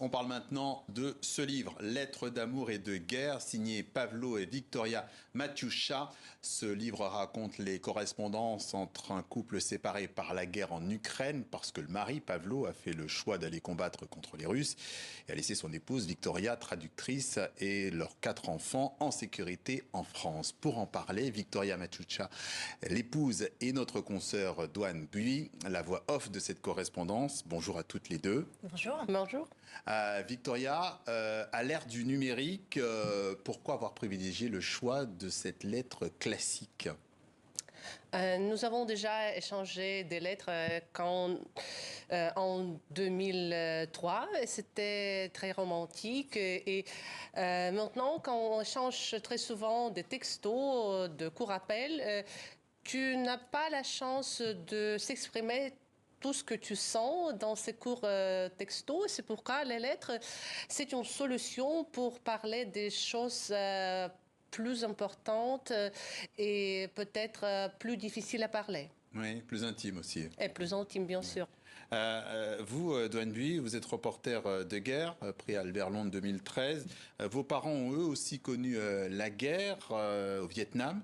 On parle maintenant de ce livre, Lettres d'amour et de guerre, signé Pavlo et Victoria Matjuša. Ce livre raconte les correspondances entre un couple séparé par la guerre en Ukraine, parce que le mari, Pavlo, a fait le choix d'aller combattre contre les Russes et a laissé son épouse, Victoria, traductrice, et leurs 4 enfants en sécurité en France. Pour en parler, Victoria Matjuša, l'épouse, et notre consoeur Doan Buie, la voix off de cette correspondance. Bonjour à toutes les deux. Bonjour. Bonjour. Victoria, à l'ère du numérique, pourquoi avoir privilégié le choix de cette lettre classique ? Nous avons déjà échangé des lettres en 2003. C'était très romantique. Et maintenant, quand on échange très souvent des textos, de courts appels, tu n'as pas la chance de s'exprimer tout ce que tu sens dans ces courts textos. C'est pourquoi les lettres, c'est une solution pour parler des choses plus importantes et peut-être plus difficiles à parler. Oui, plus intime aussi. Et plus intime, bien sûr. Vous, Doan Buie, vous êtes reporter de guerre, prix Albert Londres 2013. Vos parents ont eux aussi connu la guerre au Vietnam.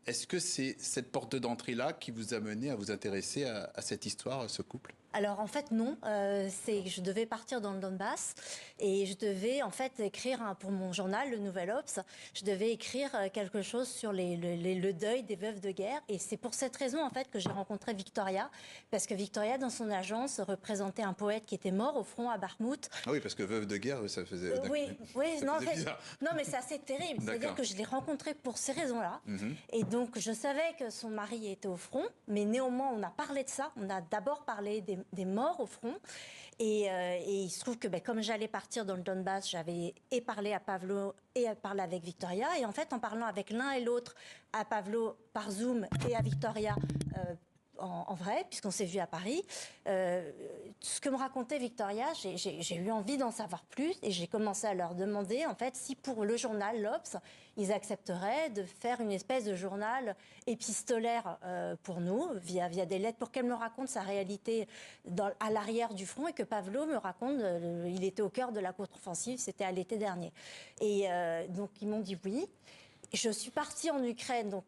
Est-ce que c'est cette porte d'entrée-là qui vous a mené à vous intéresser à cette histoire, à ce couple ? Alors en fait non, je devais partir dans le Donbass et je devais en fait écrire pour mon journal, le Nouvel Obs, je devais écrire quelque chose sur le deuil des veuves de guerre, et c'est pour cette raison en fait que j'ai rencontré Victoria, parce que Victoria dans son agence représentait un poète qui était mort au front à Bakhmout. Ah oui, parce que veuve de guerre, ça faisait... Non mais c'est assez terrible, c'est-à-dire que je l'ai rencontré pour ces raisons-là, et donc je savais que son mari était au front, mais néanmoins on a parlé de ça, on a d'abord parlé des morts au front. Et il se trouve que comme j'allais partir dans le Donbass, j'avais parlé à Pavlo et parlé avec Victoria. Et en fait, en parlant avec l'un et l'autre, à Pavlo par Zoom et à Victoria en vrai, puisqu'on s'est vu à Paris, ce que me racontait Victoria, j'ai eu envie d'en savoir plus, et j'ai commencé à leur demander en fait si pour le journal l'Obs, ils accepteraient de faire une espèce de journal épistolaire pour nous, via des lettres, pour qu'elle me raconte sa réalité à l'arrière du front, et que Pavlo me raconte, il était au cœur de la contre-offensive, c'était à l'été dernier. Et donc ils m'ont dit oui. Je suis partie en Ukraine, donc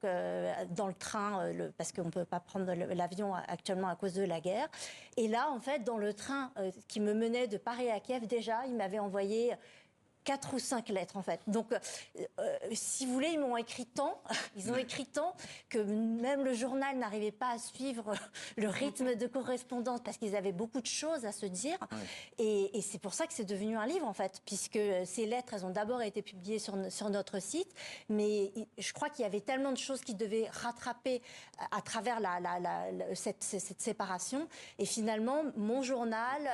dans le train, parce qu'on ne peut pas prendre l'avion actuellement à cause de la guerre. Et là, en fait, dans le train qui me menait de Paris à Kiev, déjà, ils m'avaient envoyé 4 ou 5 lettres, en fait. Donc, si vous voulez, ils m'ont écrit tant, ils ont écrit tant, que même le journal n'arrivait pas à suivre le rythme de correspondance, parce qu'ils avaient beaucoup de choses à se dire. Ouais. Et c'est pour ça que c'est devenu un livre, en fait, puisque ces lettres, elles ont d'abord été publiées sur notre site, mais je crois qu'il y avait tellement de choses qui devaient rattraper à travers cette séparation. Et finalement, mon journal...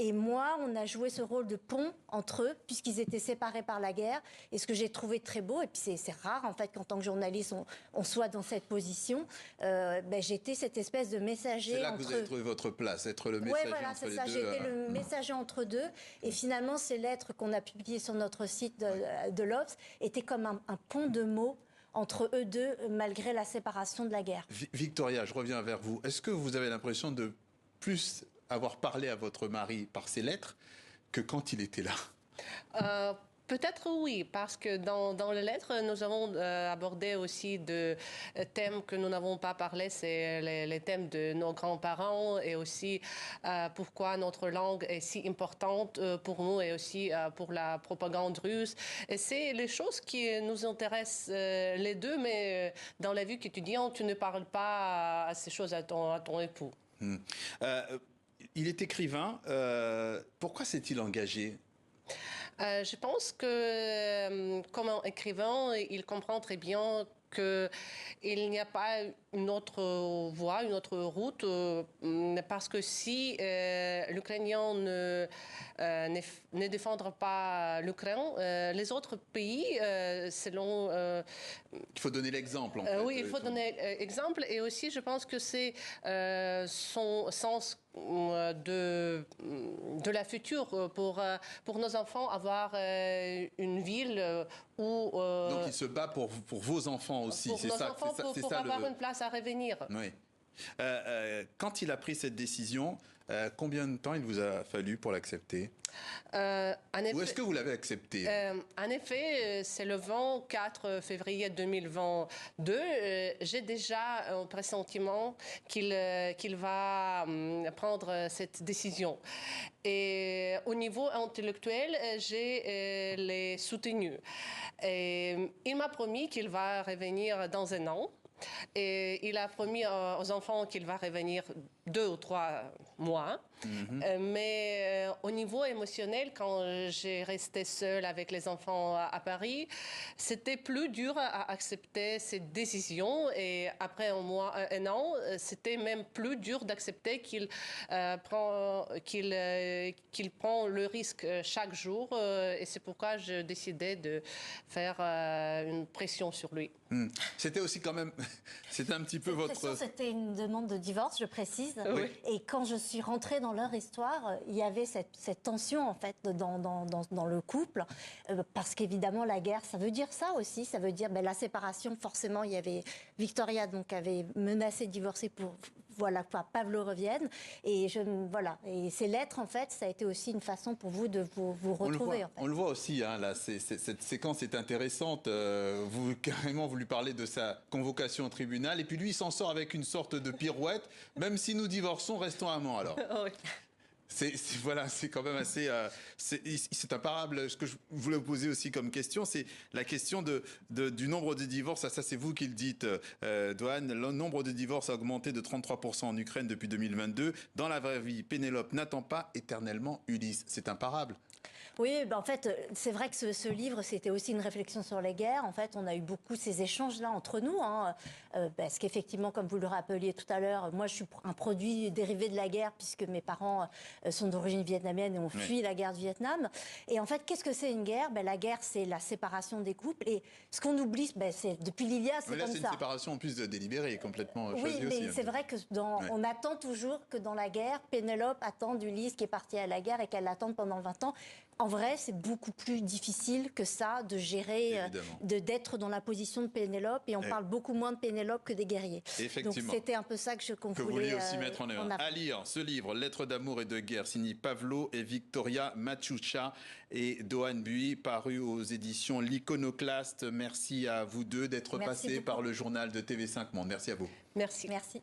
Et moi, on a joué ce rôle de pont entre eux, puisqu'ils étaient séparés par la guerre. Et ce que j'ai trouvé très beau, et puis c'est rare en fait qu'en tant que journaliste, on soit dans cette position, j'étais cette espèce de messager. C'est là que vous avez trouvé votre place, être le messager entre les deux. J'étais le messager entre deux. Et finalement, ces lettres qu'on a publiées sur notre site de l'Obs étaient comme un pont de mots entre eux deux, malgré la séparation de la guerre. Victoria, je reviens vers vous. Est-ce que vous avez l'impression de plus avoir parlé à votre mari par ses lettres que quand il était là? Peut-être oui, parce que dans les lettres, nous avons abordé aussi de thèmes que nous n'avons pas parlé, c'est les thèmes de nos grands-parents, et aussi pourquoi notre langue est si importante pour nous, et aussi pour la propagande russe. Et c'est les choses qui nous intéressent les deux, mais dans la vie quotidienne, tu ne parles pas à ces choses à ton époux. Il est écrivain. Pourquoi s'est-il engagé ? Je pense que, comme un écrivain, il comprend très bien qu'il n'y a pas une autre voie, une autre route, parce que si l'Ukrainien ne défendra pas l'Ukraine, les autres pays, selon... il faut donner l'exemple, en fait. Oui, il faut donner l'exemple, et aussi je pense que c'est son sens de la future pour nos enfants, avoir une ville où... Donc il se bat pour vos enfants aussi. Pour nos enfants, pour avoir une place à revenir. Oui. Quand il a pris cette décision, combien de temps il vous a fallu pour l'accepter? Ou est-ce que vous l'avez accepté? En effet, c'est le 24 février 2022. J'ai déjà un pressentiment qu'il va prendre cette décision. Et au niveau intellectuel, j'ai les soutenu. Et il m'a promis qu'il va revenir dans un an. Et il a promis aux enfants qu'il va revenir 2 ou 3 mois. Mais au niveau émotionnel, quand j'ai resté seule avec les enfants à Paris, c'était plus dur à accepter cette décision. Et après un an, c'était même plus dur d'accepter qu'il prend le risque chaque jour. Et c'est pourquoi je décidais de faire une pression sur lui. C'était aussi quand même, c'était un petit peu votre... C'était une demande de divorce, je précise. Oui. Et quand je suis rentrée dans leur histoire, il y avait cette tension en fait dans le couple, parce qu'évidemment la guerre, ça veut dire ça aussi, ça veut dire la séparation. Forcément, il y avait Victoria donc avait menacé de divorcer pour Pavlo revienne. Et et ces lettres en fait, ça a été aussi une façon pour vous de vous retrouver. On le voit aussi, hein, là, cette séquence est intéressante. Vous lui parlez de sa convocation au tribunal, et puis lui il s'en sort avec une sorte de pirouette. Même si nous divorçons, restons amants alors. Oui. C'est quand même assez... c'est imparable. Ce que je voulais vous poser aussi comme question, c'est la question du nombre de divorces. Ça c'est vous qui le dites, Doan. Le nombre de divorces a augmenté de 33% en Ukraine depuis 2022. Dans la vraie vie, Pénélope n'attend pas éternellement Ulysse. C'est imparable. Oui, en fait, c'est vrai que ce livre, c'était aussi une réflexion sur les guerres. En fait, on a eu beaucoup ces échanges-là entre nous, hein, parce qu'effectivement, comme vous le rappeliez tout à l'heure, moi, je suis un produit dérivé de la guerre, puisque mes parents sont d'origine vietnamienne et ont fui la guerre du Vietnam. Et en fait, qu'est-ce que c'est une guerre? La guerre, c'est la séparation des couples. Et ce qu'on oublie, c'est depuis l'Iliade, c'est comme ça. C'est une séparation en plus délibérée, complètement choisie aussi. Oui, mais c'est vrai que on attend toujours que dans la guerre, Pénélope attende Ulysse qui est parti à la guerre et qu'elle l'attende pendant 20 ans. En vrai, c'est beaucoup plus difficile que ça de gérer, d'être dans la position de Pénélope. Et on parle beaucoup moins de Pénélope que des guerriers. Effectivement. Donc c'était un peu ça que je voulais... Que vous vouliez aussi mettre en œuvre. À lire ce livre, Lettres d'amour et de guerre, signé Pavlo et Victoria Maciucha et Doan Buis, paru aux éditions L'Iconoclaste. Merci à vous deux d'être passés par le journal de TV5 Monde. Merci à vous. Merci. Merci.